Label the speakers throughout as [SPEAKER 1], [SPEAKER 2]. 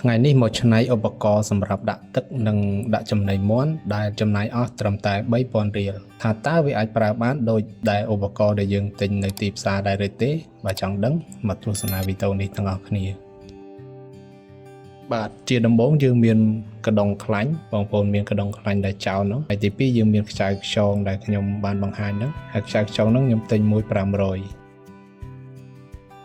[SPEAKER 1] ថ្ងៃនេះមកឆ្នៃឧបករណ៍សម្រាប់ដាក់ទឹកនិងដាក់ចំណីមាន់ដែលចំណាយអស់ត្រឹមតែ 3,000 រៀលថាតើវាអាចប្រើបានដូចដែលឧបករណ៍ដែលយើងទិញនៅទីផ្សារដែរឬទេបើចង់ដឹងមកទស្សនាវីដេអូនេះទាំងអស់គ្នាបាទជាដំបូងយើងមានកដុងខ្លាញ់បងប្អូនមានកដុងខ្លាញ់ដែលចោលនោះហើយទី2យើងមានខ្ចៅខ្យងដែលខ្ញុំបានបង្ហាញហ្នឹងហើយខ្ចៅខ្យងហ្នឹងខ្ញុំទិញមួយ 500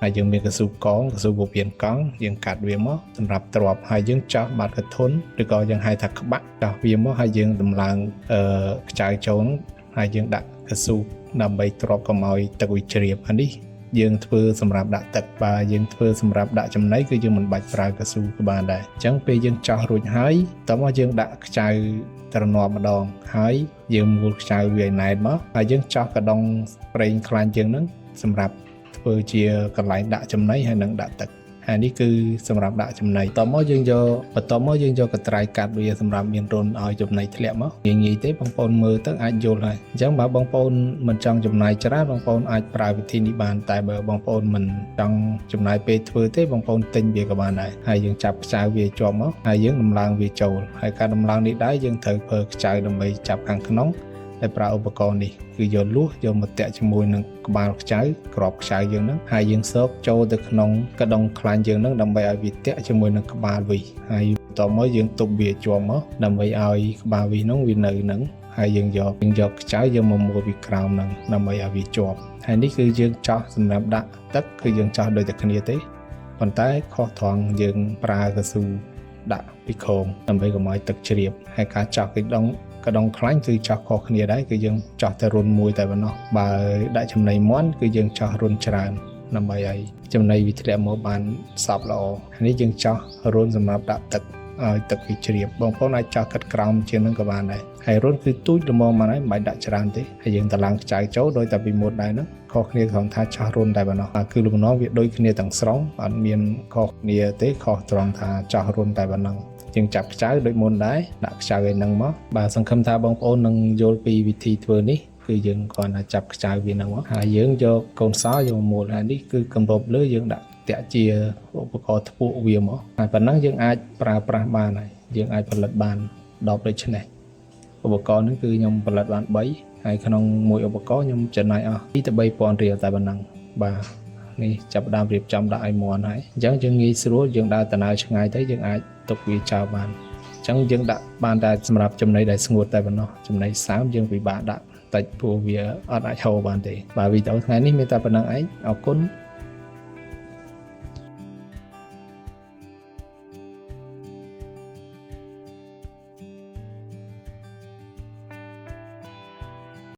[SPEAKER 1] ហើយយើងមានកស៊ូកងកស៊ូពពានកង់យើងកាត់វាមកសម្រាប់ទ្រាប់ហើយយើងចោះបាត់កធុនឬក៏យើងហៅថាក្បាក់ចោះវាមកហើយយើងដំឡើងខ្ចៅចូលហើយយើងដាក់កស៊ូដើម្បីទ្រាប់កុំឲ្យទឹកវាជ្រាបអានេះយើងធ្វើសម្រាប់ដាក់ទឹកបើយើងធ្វើសម្រាប់ដាក់ចំណីគឺយើងមិនបាច់ប្រើកស៊ូក៏បានដែរអញ្ចឹងពេលយើងចោះរួចហើយតោះមកយើងដាក់ខ្ចៅត្រនាប់ម្ដងហើយយើងមូលខ្ចៅវាឲ្យណែនមកហើយយើងចោះកដុងប្រេងខ្លាញ់យើងហ្នឹងសម្រាប់ធ្វើជាកន្លែងដាក់ចំណីហើយនឹងដាក់ទឹកហើយនេះគឺសម្រាប់ដាក់ចំណីបន្ទាប់មកយើងយកកត្រៃកាត់វាសម្រាប់មានរុនឲ្យចំណីធ្លាក់មកងាយទេបងប្អូនមើលទៅអាចយល់ហើយអញ្ចឹងបើបងប្អូនមិនចង់ចំណាយច្រើនបងប្អូនអាចប្រើវិធីនេះបានតែបើបងប្អូនមិនចង់ចំណាយពេលធ្វើទេបងប្អូនទិញវាក៏បានដែរហើយយើងចាប់ខ្ចៅវាជាប់មកហើយយើងដំឡើងវាចូលហើយការដំឡើងនេះដែរយើងត្រូវប្រើខ្ចៅដើម្បីចាប់ខាងក្នុងដែលប្រើឧបករណ៍នេះគឺយកលួសយកមកតាក់ជាមួយនឹងក្បាលខ្ចៅក្របខ្ចៅយើងហ្នឹងហើយយើងសោកចូលទៅក្នុងកដុងខ្លាញ់យើងហ្នឹងដើម្បីឲ្យវាតាក់ជាមួយនឹងក្បាលវីហើយបន្ទាប់មកយើងទប់វាជាប់មកដើម្បីឲ្យក្បាលវីហ្នឹងវានៅហ្នឹងហើយយើងយកខ្ចៅយកមកមួលពីក្រោមហ្នឹងដើម្បីឲ្យវាជាប់ហើយនេះគឺយើងចោះសម្រាប់ដាក់ទឹកគឺយើងចោះដូចតែគ្នាទេប៉ុន្តែខុសត្រង់យើងប្រើកស៊ូដាក់ពីខោមដើម្បីកុំឲ្យទឹកជ្រាបហើយការចោះកដុងខ្លាញ់គឺចោះខុសគ្នាដែរគឺយើងចោះតែរុនមួយតែប៉ុណ្ណោះបើដាក់ចំណីមាន់គឺយើងចោះរុនច្រើនដើម្បីឲ្យចំណីវាធ្លាក់មកបានសព្វល្អហើយនេះយើងចោះរុនសម្រាប់ដាក់ទឹកឲ្យទឹកវាជ្រាបបងប្អូនអាចចោះកាត់ក្រោមជាងនឹងក៏បានដែរហើយរុនគឺទូចល្មមមកហើយមិនបាច់ដាក់ច្រើនទេហើយយើងតម្លើងខ្ចៅចូលដោយតែពីមុនដែរហ្នឹងខុសគ្នាត្រង់ថាចោះរុនតែប៉ុណ្ណោះគឺលំនាំវាដូចគ្នាទាំងស្រុងអត់មានខុសគ្នាទេខុសត្រង់ថាចោះរុនតែប៉ុណ្ណឹងយើងចាប់ខ្ចៅដូចមុនដែរដាក់ខ្ចៅឲ្យនឹងមកបាទសង្ឃឹមថាបងប្អូននឹងយល់ពីវិធីធ្វើនេះគឺយើងគ្រាន់តែចាប់ខ្ចៅវានឹងមកហើយយើងយកកូនសោយកមូលហើយនេះគឺកម្របលើយើងដាក់តាក់ជាឧបករណ៍ធ្ពក់វាមកហើយប៉ុណ្ណឹងយើងអាចប្រើប្រាស់បានហើយយើងអាចផលិតបាន10ដូចនេះឧបករណ៍នេះគឺខ្ញុំផលិតបាន3ហើយក្នុងមួយឧបករណ៍ខ្ញុំចំណាយអស់2ទៅ 3,000 រៀលតែប៉ុណ្ណឹងបាទនេះចាប់ដើមរៀបចំដាក់ឲ្យមាន់ហើយអញ្ចឹងយើងងាយស្រួលយើងដើរដំណើរឆ្ងាយទៅយើងអាចទុកវាចោលបានអញ្ចឹងយើងដាក់បានតែសម្រាប់ចំណីដែលស្ងួតតែប៉ុណ្ណោះចំណីសើមយើងពិបាកដាក់តិចព្រោះវាអត់អាចហូរបានទេបាទវីដេអូថ្ងៃនេះមានតែប៉ុណ្្នឹងឯងអរគុណ